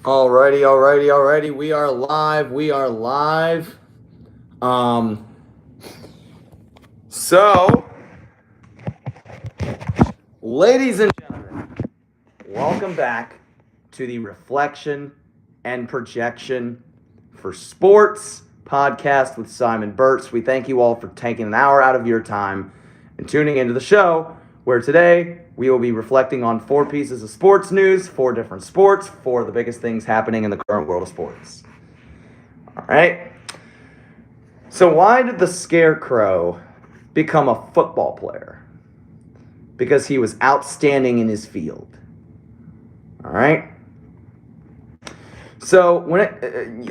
Alrighty. We are live. Um, so, ladies and gentlemen, welcome back to the Reflection and Projection for Sports podcast with Simon Burtz. We thank you all for taking an hour out of your time and tuning into the show, where today we will be reflecting on 4 pieces of sports news, 4 different sports, 4 of the biggest things happening in the current world of sports. All right. So why did the Scarecrow become a football player? Because he was outstanding in his field. All right. So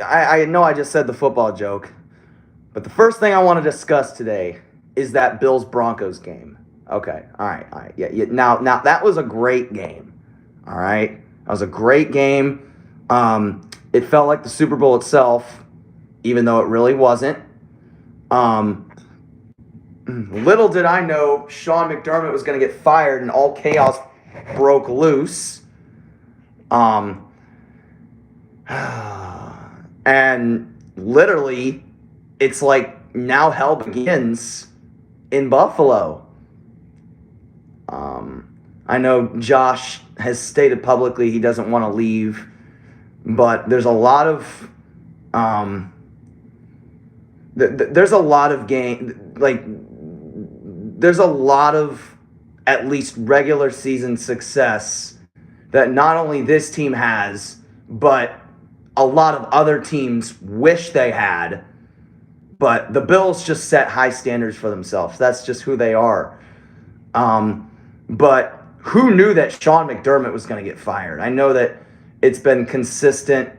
I know I just said the football joke, but the first thing I want to discuss today is that Bills-Broncos game. Okay. All right. Yeah. Now that was a great game. All right. That was a great game. It felt like the Super Bowl itself, even though it really wasn't. Little did I know Sean McDermott was going to get fired and all chaos broke loose. And literally, it's like now hell begins in Buffalo. I know Josh has stated publicly he doesn't want to leave, but there's a lot of there's a lot of at least regular season success that not only this team has, but a lot of other teams wish they had. But the Bills just set high standards for themselves. That's just who they are. But who knew that Sean McDermott was going to get fired? I know that it's been consistent,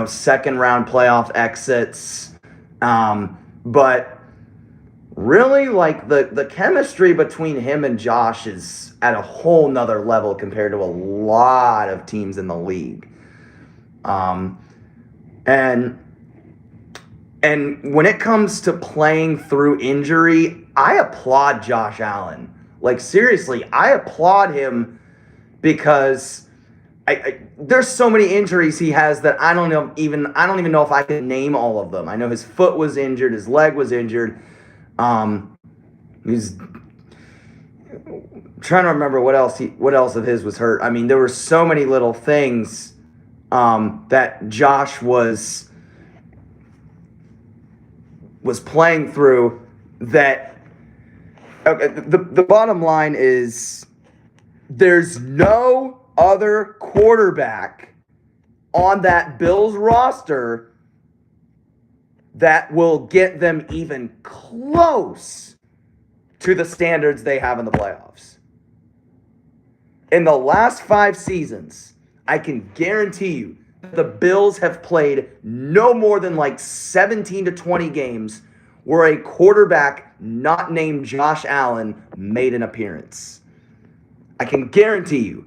second round playoff exits. But really, like, the chemistry between him and Josh is at a whole nother level compared to a lot of teams in the league. And when it comes to playing through injury, I applaud Josh Allen. Like, seriously, I applaud him because there's so many injuries he has that I don't even know if I can name all of them. I know his foot was injured, his leg was injured. He's trying to remember what else of his was hurt. I mean, there were so many little things that Josh was playing through that. Okay, the bottom line is there's no other quarterback on that Bills roster that will get them even close to the standards they have in the playoffs. In the last 5 seasons, I can guarantee you the Bills have played no more than like 17 to 20 games where a quarterback not named Josh Allen made an appearance. I can guarantee you.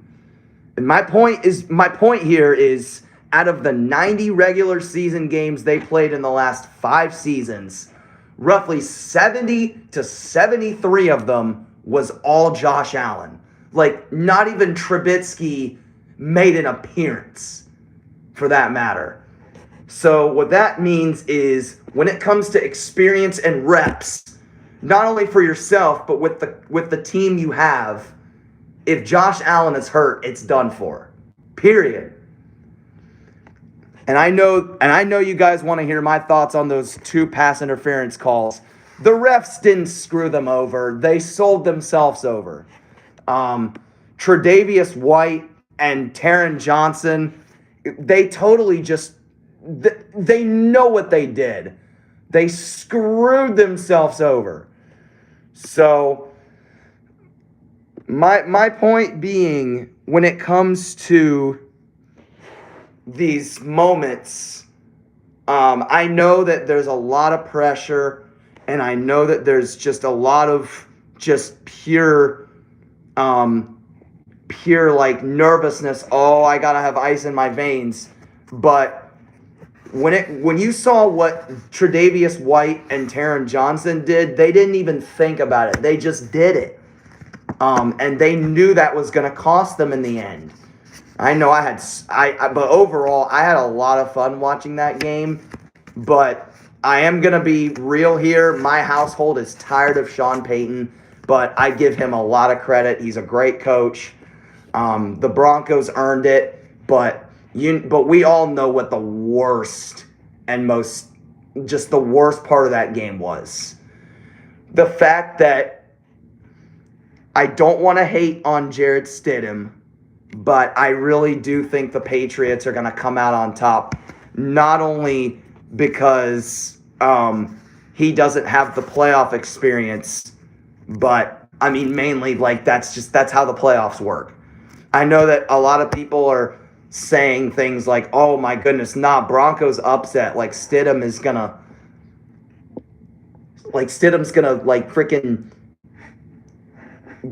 And my point here is, out of the 90 regular season games they played in the last 5 seasons, roughly 70 to 73 of them was all Josh Allen. Like, not even Trubisky made an appearance, for that matter. So what that means is, when it comes to experience and reps, not only for yourself, but with the team you have, if Josh Allen is hurt, it's done for. Period. And I know you guys want to hear my thoughts on those 2 pass interference calls. The refs didn't screw them over. They sold themselves over. Tre'Davious White and Taron Johnson, they totally just, they know what they did. They screwed themselves over. So my point being, when it comes to these moments, I know that there's a lot of pressure, and I know that there's just a lot of just pure like nervousness. Oh, I gotta have ice in my veins. But when you saw what Tre'Davious White and Taron Johnson did, they didn't even think about it. They just did it. And they knew that was going to cost them in the end. I know but overall, I had a lot of fun watching that game. But I am going to be real here. My household is tired of Sean Payton, but I give him a lot of credit. He's a great coach. The Broncos earned it, but we all know what the worst and just the worst part of that game was. The fact that I don't want to hate on Jarrett Stidham, but I really do think the Patriots are going to come out on top, not only because he doesn't have the playoff experience, but I mean mainly that's how the playoffs work. I know that a lot of people are saying things like, "Oh my goodness, Broncos upset." Stidham's gonna freaking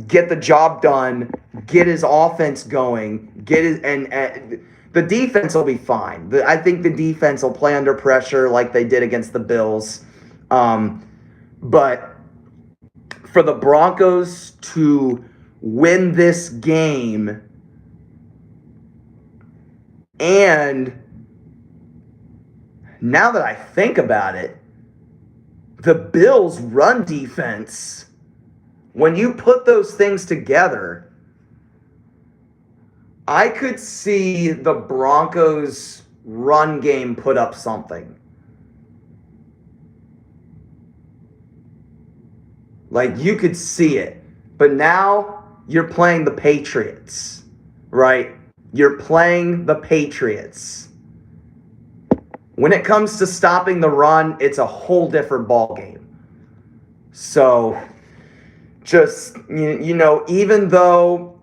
get the job done, get his offense going, and the defense will be fine. I think the defense will play under pressure like they did against the Bills. But for the Broncos to win this game, and now that I think about it, the Bills' run defense, when you put those things together, I could see the Broncos' run game put up something. You could see it. But now you're playing the Patriots, right? You're playing the Patriots. When it comes to stopping the run, it's a whole different ballgame. So, just, even though,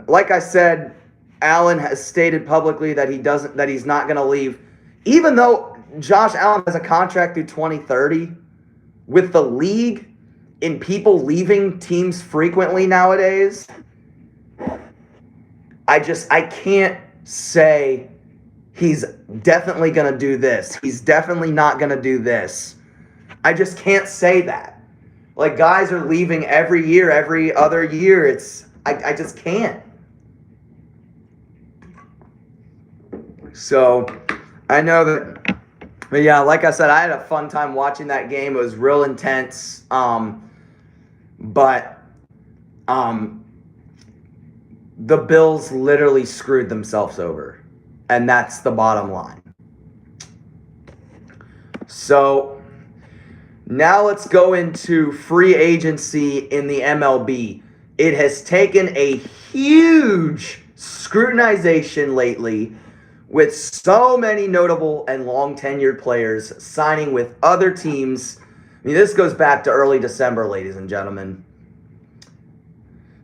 like I said, Allen has stated publicly that he's not going to leave. Even though Josh Allen has a contract through 2030, with the league and people leaving teams frequently nowadays, I can't say he's definitely going to do this. He's definitely not going to do this. I just can't say that. Guys are leaving every year, every other year. I just can't. So, I know that, but yeah, like I said, I had a fun time watching that game. It was real intense. But the Bills literally screwed themselves over. And that's the bottom line. So, now let's go into free agency in the MLB. It has taken a huge scrutinization lately, with so many notable and long-tenured players signing with other teams. I mean, this goes back to early December, ladies and gentlemen.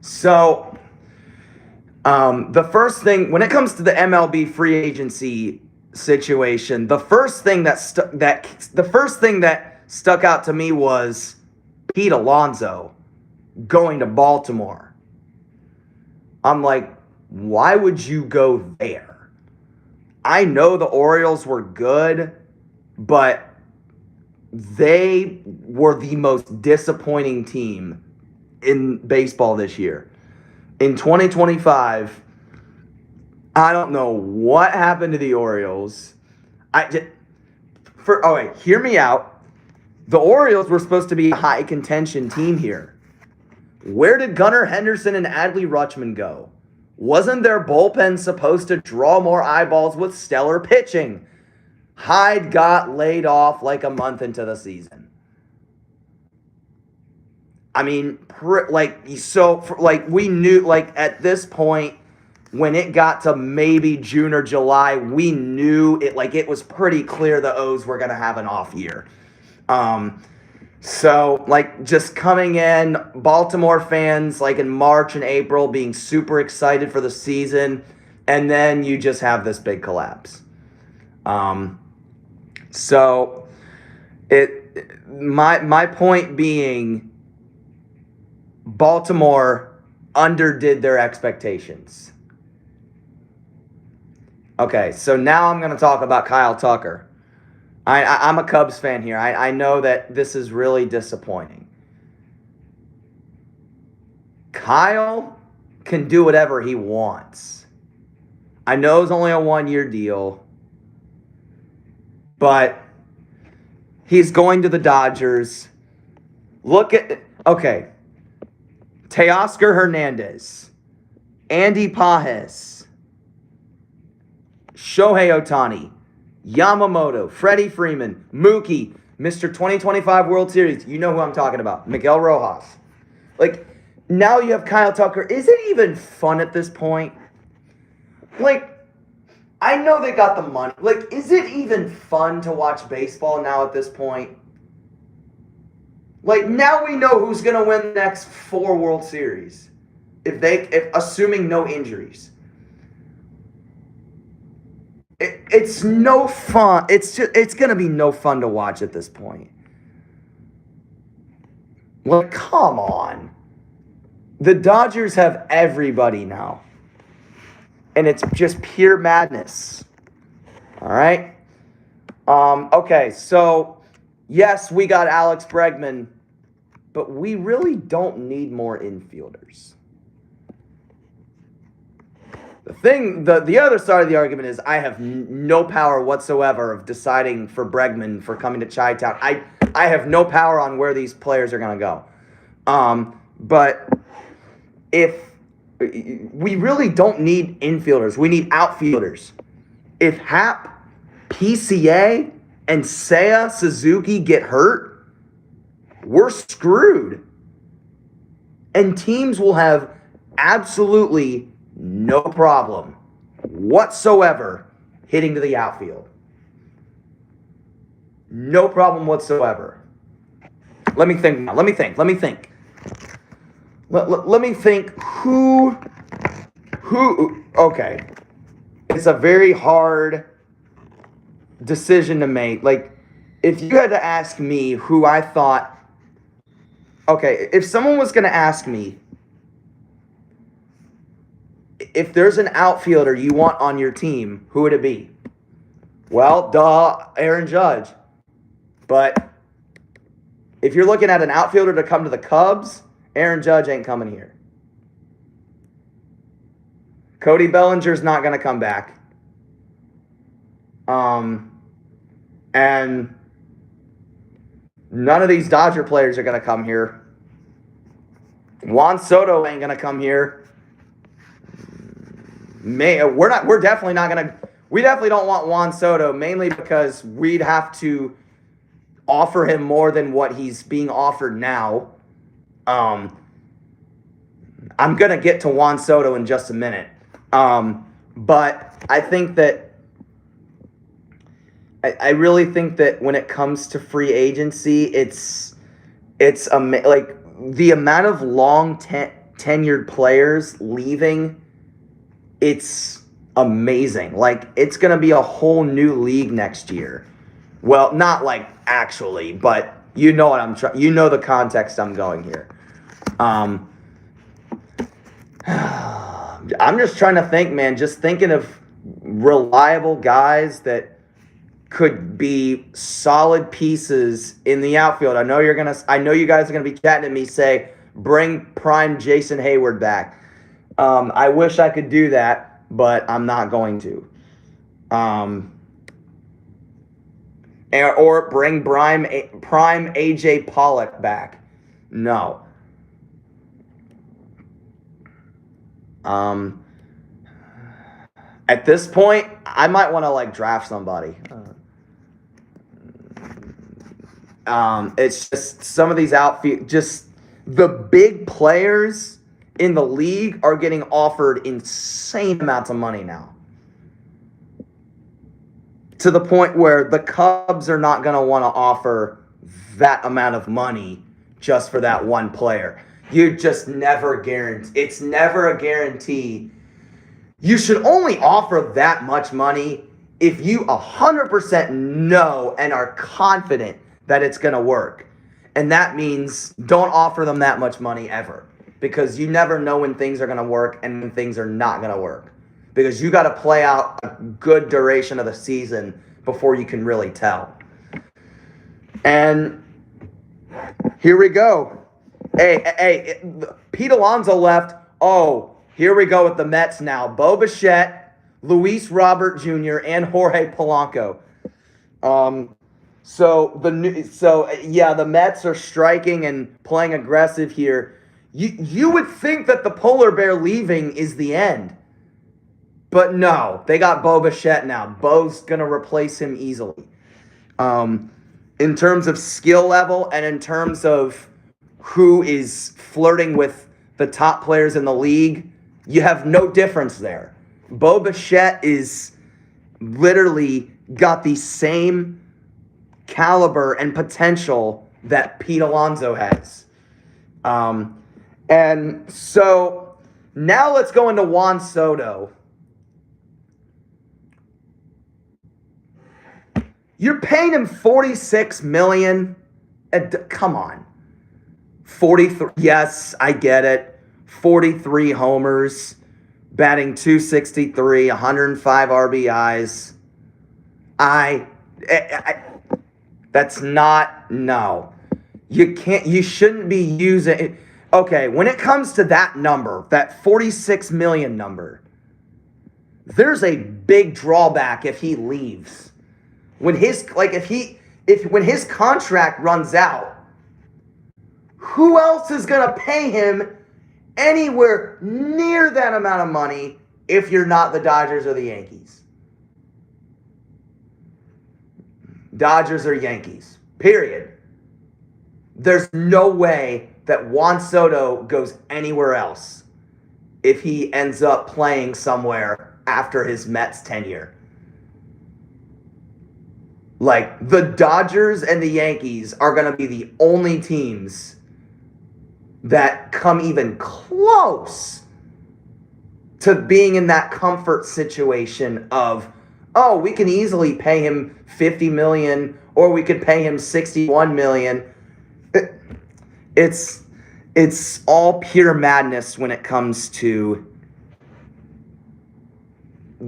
So, the first thing, when it comes to the MLB free agency situation, the first thing that stuck out to me was Pete Alonso going to Baltimore. I'm like, why would you go there? I know the Orioles were good, but they were the most disappointing team in baseball this year. In 2025, I don't know what happened to the Orioles. Hear me out. The Orioles were supposed to be a high contention team here. Where did Gunnar Henderson and Adley Rutschman go? Wasn't their bullpen supposed to draw more eyeballs with stellar pitching? Hyde got laid off like a month into the season. I mean, we knew, at this point, when it got to maybe June or July, we knew it was pretty clear the O's were going to have an off year. So, just coming in, Baltimore fans, in March and April, being super excited for the season, and then you just have this big collapse. So, my point being, Baltimore underdid their expectations. Okay, so now I'm going to talk about Kyle Tucker. I'm a Cubs fan here. I know that this is really disappointing. Kyle can do whatever he wants. I know it's only a 1-year deal, but he's going to the Dodgers. Okay. Teoscar Hernandez, Andy Pages, Shohei Ohtani, Yamamoto, Freddie Freeman, Mookie, Mr. 2025 World Series. You know who I'm talking about. Miguel Rojas. Like, now you have Kyle Tucker. Is it even fun at this point? Like, I know they got the money. Like, is it even fun to watch baseball now at this point? Like, now we know who's going to win the next 4 World Series. If assuming no injuries. It's no fun. It's going to be no fun to watch at this point. Like, come on. The Dodgers have everybody now. And it's just pure madness. All right? Okay, so yes, we got Alex Bregman, but we really don't need more infielders. The other side of the argument is I have no power whatsoever of deciding for Bregman for coming to Chi-Town. I have no power on where these players are going to go. But if we really don't need infielders, we need outfielders. If Happ, PCA, and Seiya Suzuki get hurt, we're screwed. And teams will have absolutely no problem whatsoever hitting to the outfield. No problem whatsoever. Let me think now. Let me think. Let me think who, okay. It's a very hard decision to make. Like, if you had to ask me who I thought, okay, if someone was going to ask me, if there's an outfielder you want on your team, who would it be? Well, Aaron Judge. But if you're looking at an outfielder to come to the Cubs, Aaron Judge ain't coming here. Cody Bellinger's not going to come back. And none of these Dodger players are going to come here. Juan Soto ain't going to come here. We're definitely not going to. We definitely don't want Juan Soto, mainly because we'd have to offer him more than what he's being offered now. I'm going to get to Juan Soto in just a minute. But I think that I really think that when it comes to free agency, it's like the amount of long tenured players leaving, it's amazing. Like, it's going to be a whole new league next year. Well, not like actually, but you know what you know the context I'm going here. I'm just trying to think, man, just thinking of reliable guys that could be solid pieces in the outfield. I know you guys are gonna be chatting to me, say, bring prime Jason Hayward back. I wish I could do that, but I'm not going to. Or bring prime AJ Pollock back. No. At this point, I might want to draft somebody. It's just some of these outfield, just the big players in the league are getting offered insane amounts of money now. To the point where the Cubs are not going to want to offer that amount of money just for that one player. You just never guarantee. It's never a guarantee. You should only offer that much money if you 100% know and are confident that it's going to work. And that means don't offer them that much money ever. Because you never know when things are going to work and when things are not going to work. Because you got to play out a good duration of the season before you can really tell. And here we go. Hey, Pete Alonso left. Oh, here we go with the Mets now. Bo Bichette, Luis Robert Jr., and Jorge Polanco. The Mets are striking and playing aggressive here. You would think that the polar bear leaving is the end. But no, they got Bo Bichette now. Bo's going to replace him easily. In terms of skill level and in terms of who is flirting with the top players in the league, you have no difference there. Bo Bichette is literally got the same caliber and potential that Pete Alonso has. And so now let's go into Juan Soto. You're paying him $46 million. Come on. 43. Yes, I get it. 43 homers, batting .263, 105 RBIs. That's not, no. You shouldn't be using, okay, when it comes to that number, that 46 million number, there's a big drawback if he leaves. When his contract runs out, who else is going to pay him anywhere near that amount of money if you're not the Dodgers or the Yankees? Dodgers or Yankees, period. There's no way that Juan Soto goes anywhere else if he ends up playing somewhere after his Mets tenure. Like, the Dodgers and the Yankees are going to be the only teams that come even close to being in that comfort situation of, oh, we can easily pay him $50 million or we could pay him $61 million. It's all pure madness when it comes to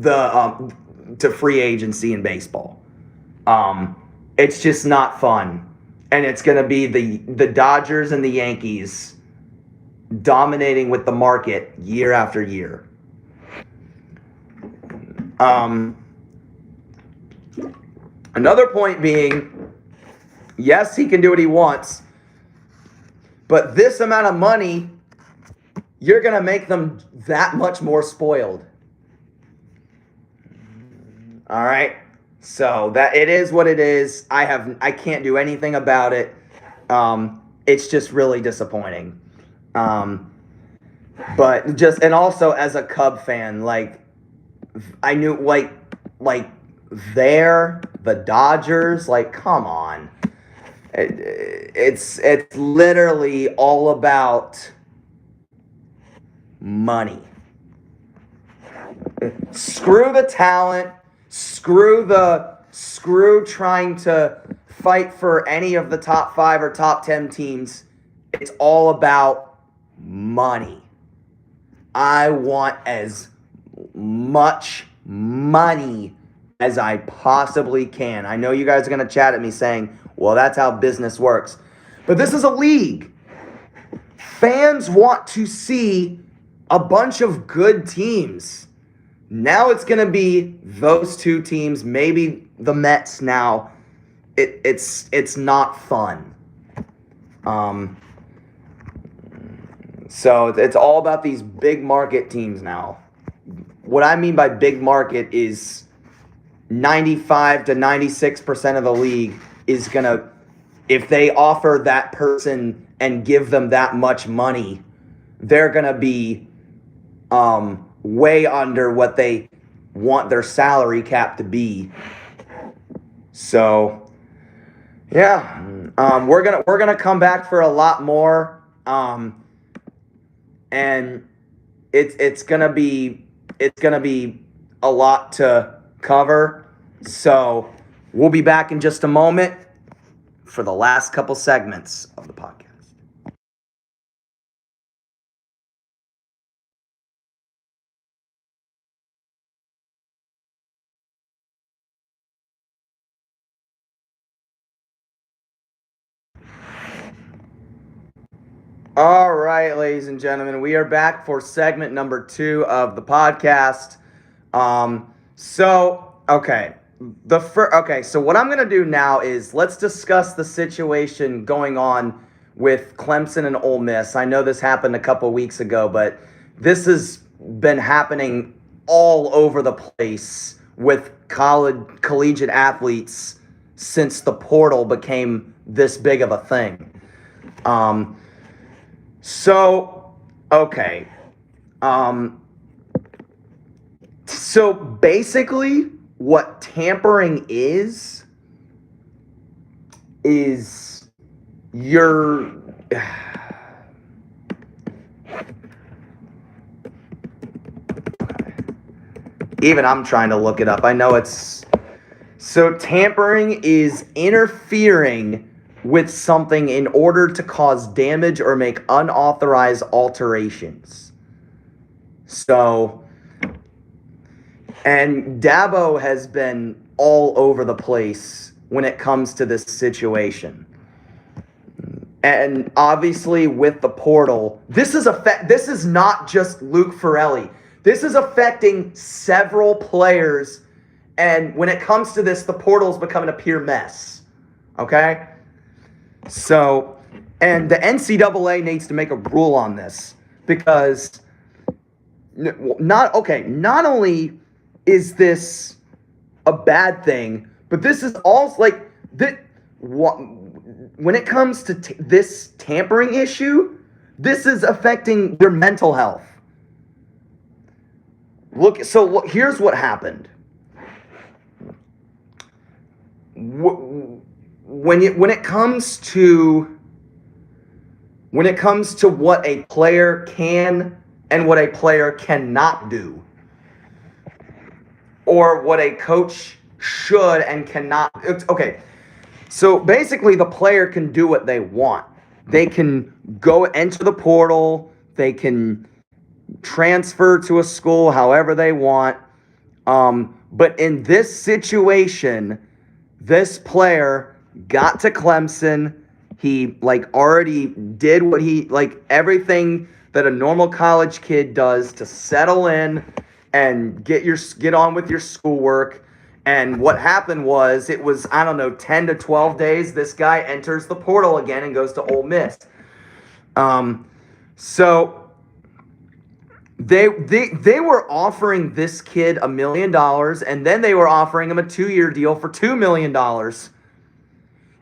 to free agency in baseball. It's just not fun. And it's going to be the Dodgers and the Yankees dominating with the market year after year. Another point being, yes, he can do what he wants, but this amount of money, you're going to make them that much more spoiled. All right? So that it is what it is. I can't do anything about it. It's just really disappointing. But just, and also as a Cub fan, like, I knew, like the Dodgers, like, come on. It's literally all about money. Screw the talent. Screw trying to fight for any of the top 5 or top 10 teams. It's all about money. I want as much money as I possibly can. I know you guys are going to chat at me saying, well, that's how business works. But this is a league. Fans want to see a bunch of good teams. Now it's going to be those two teams, maybe the Mets now. It's not fun. So it's all about these big market teams now. What I mean by big market is 95 to 96% of the league is going to, if they offer that person and give them that much money, they're going to be way under what they want their salary cap to be. So, yeah, we're gonna come back for a lot more, and it's gonna be a lot to cover. So we'll be back in just a moment for the last couple segments of the podcast. All right, ladies and gentlemen, we are back for segment number 2 of the podcast. So what I'm gonna do now is let's discuss the situation going on with Clemson and Ole Miss. I know this happened a couple weeks ago, but this has been happening all over the place with collegiate athletes since the portal became this big of a thing. So, okay. So basically, what tampering is your. Even I'm trying to look it up. I know it's. So tampering is interfering with something in order to cause damage or make unauthorized alterations. So, and Dabo has been all over the place when it comes to this situation. And obviously with the portal, this is not just Luke Ferrelli. This is affecting several players, and when it comes to this, the portal is becoming a pure mess. Okay? So, and the NCAA needs to make a rule on this because not only is this a bad thing, but this is also like when it comes to this tampering issue, this is affecting their mental health. Here's what happened. When it comes to what a player can and what a player cannot do, or what a coach should and cannot. Okay, so basically the player can do what they want. They can go enter the portal. They can transfer to a school however they want. But in this situation, this player got to Clemson. He already did what everything that a normal college kid does to settle in and get on with your schoolwork. And what happened was, it was, 10 to 12 days, this guy enters the portal again and goes to Ole Miss. So they were offering this kid $1 million, and then they were offering him a 2-year deal for $2 million.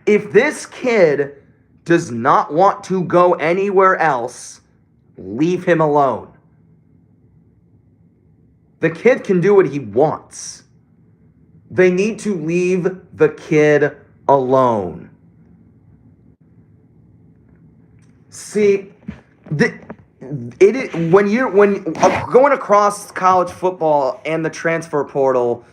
If this kid does not want to go anywhere else, leave him alone. The kid can do what he wants. They need to leave the kid alone. See, when going across college football and the transfer portal,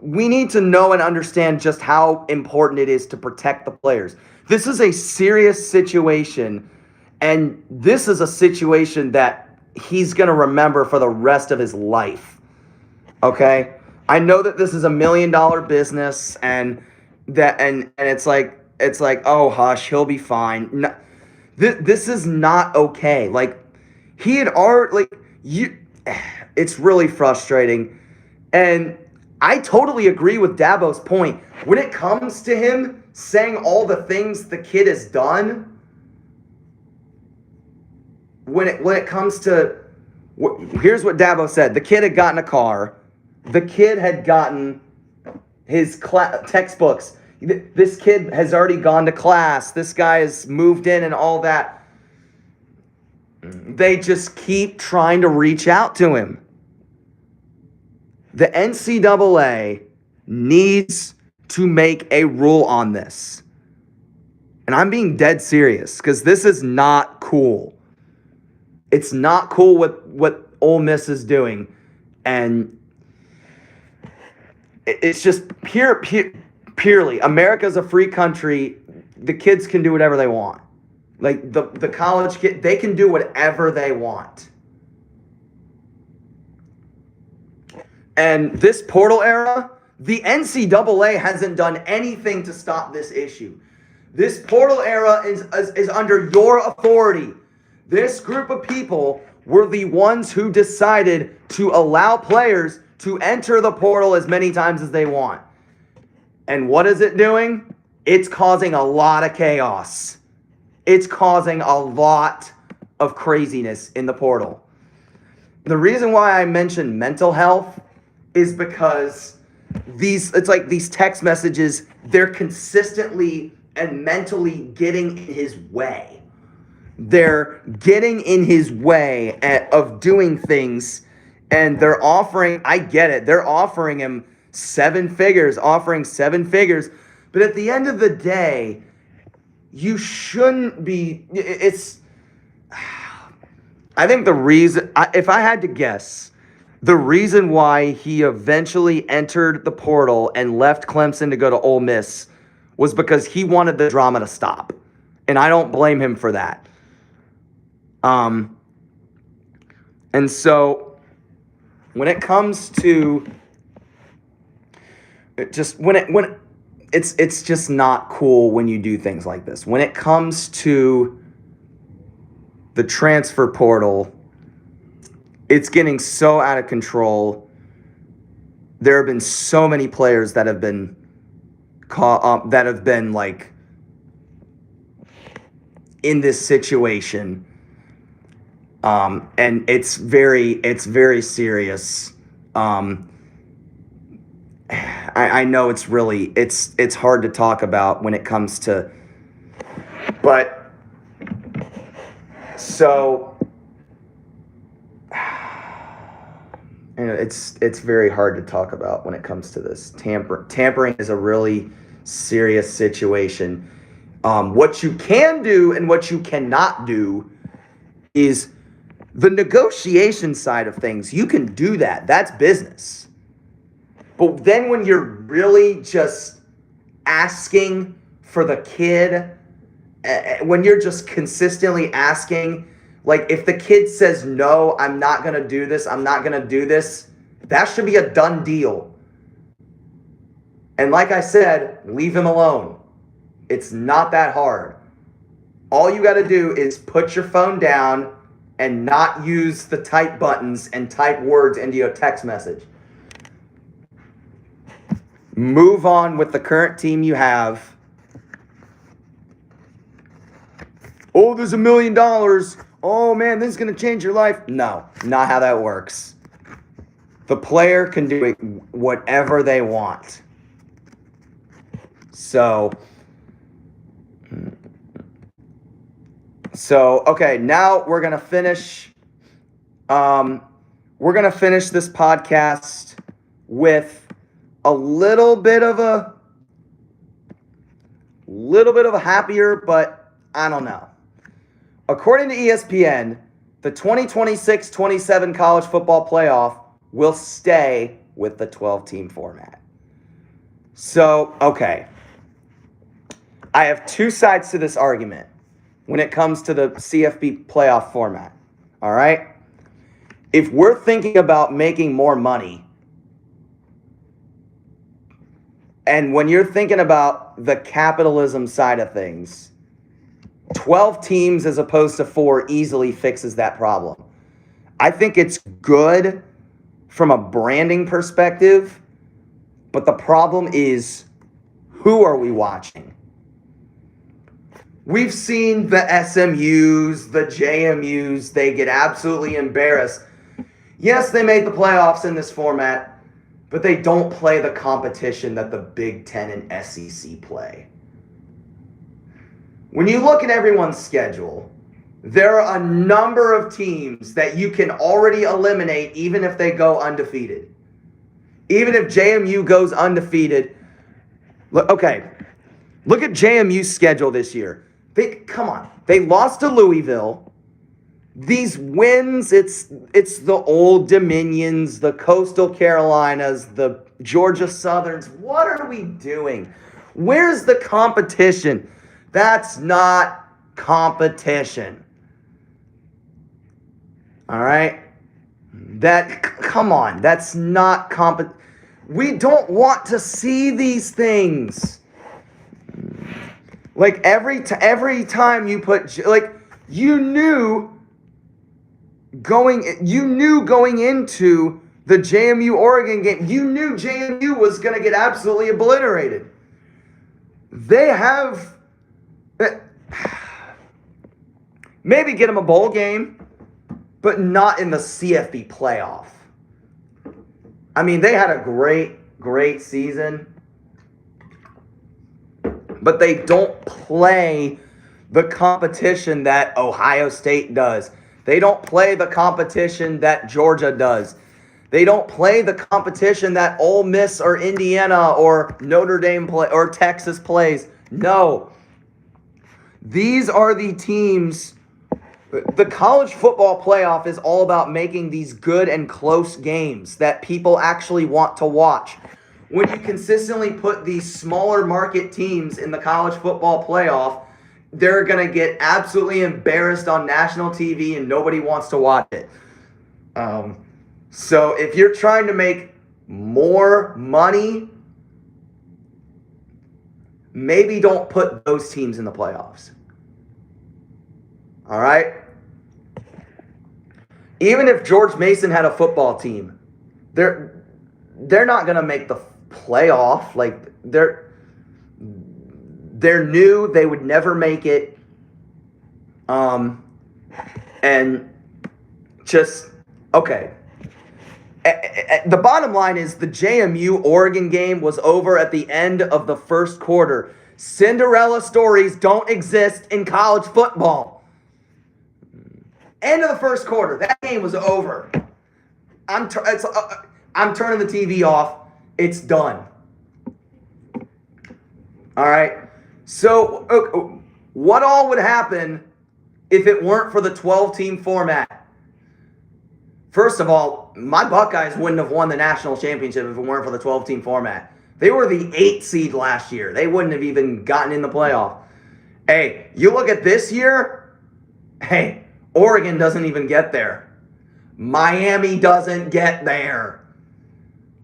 we need to know and understand just how important it is to protect the players. This is a serious situation, and this is a situation that he's going to remember for the rest of his life. Okay? I know that this is $1 million business, and it's like, oh hush, he'll be fine. No, this is not okay. He had already it's really frustrating, and I totally agree with Dabo's point. When it comes to him saying all the things the kid has done, when it comes to, here's what Dabo said. The kid had gotten a car. The kid had gotten his textbooks. This kid has already gone to class. This guy has moved in and all that. They just keep trying to reach out to him. The NCAA needs to make a rule on this. And I'm being dead serious, because this is not cool. It's not cool what Ole Miss is doing. And it's just purely, America's a free country. The kids can do whatever they want. The college kid, they can do whatever they want. And this portal era, the NCAA hasn't done anything to stop this issue. This portal era is under your authority. This group of people were the ones who decided to allow players to enter the portal as many times as they want. And what is it doing? It's causing a lot of chaos. It's causing a lot of craziness in the portal. The reason why I mentioned mental health is because it's like these text messages, they're consistently and mentally getting in his way. They're getting in his way of doing things, and they're offering, I get it, they're offering him seven figures, but at the end of the day, you shouldn't be, I think the reason, if I had to guess, the reason why he eventually entered the portal and left Clemson to go to Ole Miss was because he wanted the drama to stop. And I don't blame him for that. And so when it comes to it's just not cool when you do things like this. When it comes to the transfer portal, it's getting so out of control. There have been so many players that have been like in this situation, and it's very serious. I know it's hard to talk about when it comes to, but so it's very hard to talk about when it comes to this. Tampering is a really serious situation. What you can do and what you cannot do is the negotiation side of things. You can do that. That's business. But then when you're really just asking for the kid, when you're just consistently asking, like if the kid says, no, I'm not going to do this, that should be a done deal. And like I said, leave him alone. It's not that hard. All you got to do is put your phone down and not use the type buttons and type words into your text message. Move on with the current team you have. Oh, there's $1 million. Oh, man, this is going to change your life. No, not how that works. The player can do whatever they want. So, okay, now we're going to finish. We're going to finish this podcast with a little bit of a happier, but I don't know. According to ESPN, the 2026-27 college football playoff will stay with the 12-team format. So, okay. I have two sides to this argument when it comes to the CFP playoff format. All right? If we're thinking about making more money, and when you're thinking about the capitalism side of things, 12 teams as opposed to 4 easily fixes that problem. I think it's good from a branding perspective, but the problem is, who are we watching? We've seen the SMUs, the JMUs, they get absolutely embarrassed. Yes, they made the playoffs in this format, but they don't play the competition that the Big Ten and SEC play. When you look at everyone's schedule, there are a number of teams that you can already eliminate even if they go undefeated. Even if JMU goes undefeated. Look at JMU's schedule this year. They lost to Louisville. These wins, it's the Old Dominions, the Coastal Carolinas, the Georgia Southerns. What are we doing? Where's the competition? That's not competition. All right? Come on, that's not We don't want to see these things. Like every time you put you knew going into the JMU Oregon game, you knew JMU was going to get absolutely obliterated. They have maybe get them a bowl game, but not in the CFB playoff. I mean, they had a great season, but they don't play the competition that Ohio State does. They don't play the competition that Georgia does. They don't play the competition that Ole Miss or Indiana or Notre Dame play or Texas plays. No. These are the teams. The college football playoff is all about making these good and close games that people actually want to watch. When you consistently put these smaller market teams in the college football playoff, they're going to get absolutely embarrassed on national TV and nobody wants to watch it. So if you're trying to make more money, maybe don't put those teams in the playoffs. All right? Even if George Mason had a football team, they're not going to make the playoff. Like they're new, they would never make it. And just okay. The bottom line is the JMU Oregon game was over at the end of the first quarter. Cinderella stories don't exist in college football. End of the first quarter. That game was over. I'm turning the TV off. It's done. All right. So what all would happen if it weren't for the 12-team format? First of all, my Buckeyes wouldn't have won the national championship if it weren't for the 12-team format. They were the 8th seed last year. They wouldn't have even gotten in the playoff. Hey, you look at this year, hey, Oregon doesn't even get there. Miami doesn't get there.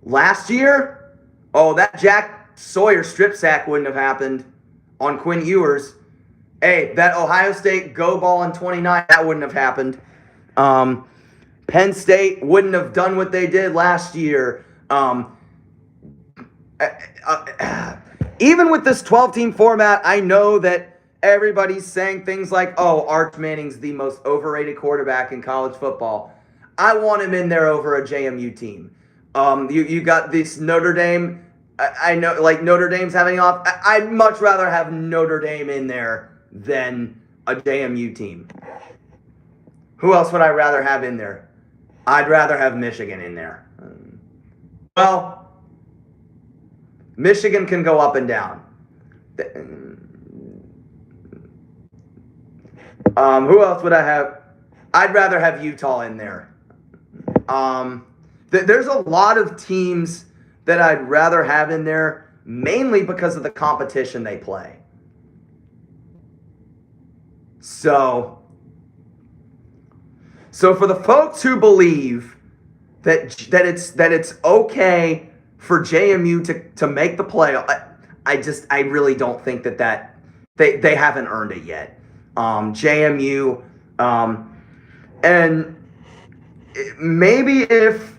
Last year, that Jack Sawyer strip sack wouldn't have happened on Quinn Ewers. Hey, that Ohio State go ball in 29, that wouldn't have happened. Penn State wouldn't have done what they did last year. Even with this 12-team format, I know that everybody's saying things like, Arch Manning's the most overrated quarterback in college football. I want him in there over a JMU team. You got this Notre Dame. I know, like, Notre Dame's having off. I'd much rather have Notre Dame in there than a JMU team. Who else would I rather have in there? I'd rather have Michigan in there. Well, Michigan can go up and down. Who else would I have? I'd rather have Utah in there. There's a lot of teams that I'd rather have in there, mainly because of the competition they play. So for the folks who believe that it's okay for JMU to make the playoff, I really don't think that they haven't earned it yet. JMU, and maybe if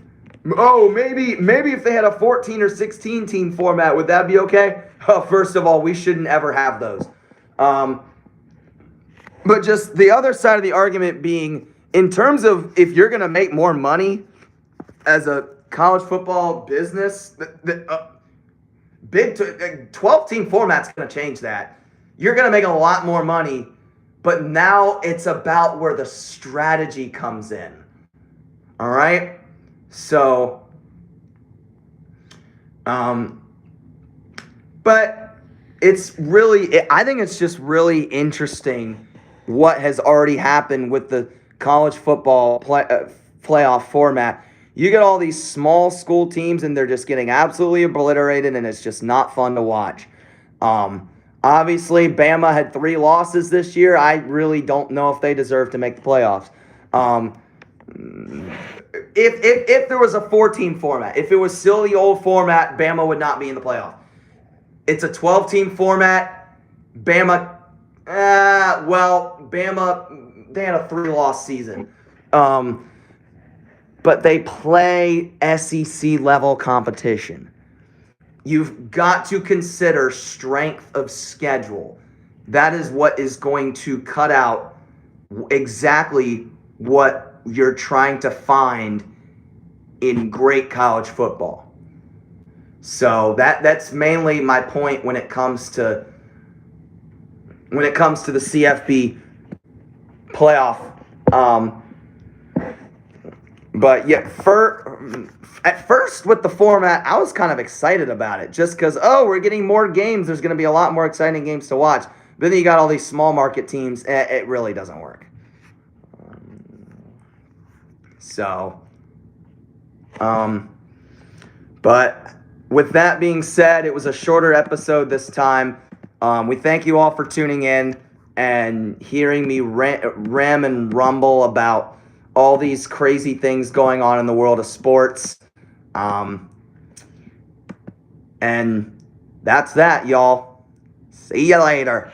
they had a 14 or 16 team format, would that be okay? First of all, we shouldn't ever have those. But just the other side of the argument being, in terms of if you're going to make more money as a college football business, the 12-team format's going to change that. You're going to make a lot more money, but now it's about where the strategy comes in. All right? So, but it's really, I think it's just really interesting what has already happened with the college football playoff format. You get all these small school teams and they're just getting absolutely obliterated, and it's just not fun to watch. Obviously, Bama had 3 losses this year. I really don't know if they deserve to make the playoffs. If there was a 4-team format, if it was still the old format, Bama would not be in the playoff. It's a 12-team format. Bama, Bama, they had a 3-loss season. But they play SEC level competition. You've got to consider strength of schedule. That is what is going to cut out exactly what you're trying to find in great college football. So that's mainly my point when it comes to the CFB playoff. But yeah, at first with the format, I was kind of excited about it just because, we're getting more games. There's going to be a lot more exciting games to watch. But then you got all these small market teams. It really doesn't work. But with that being said, it was a shorter episode this time. We thank you all for tuning in and hearing me ram and rumble about all these crazy things going on in the world of sports. And that's that, y'all. See you later.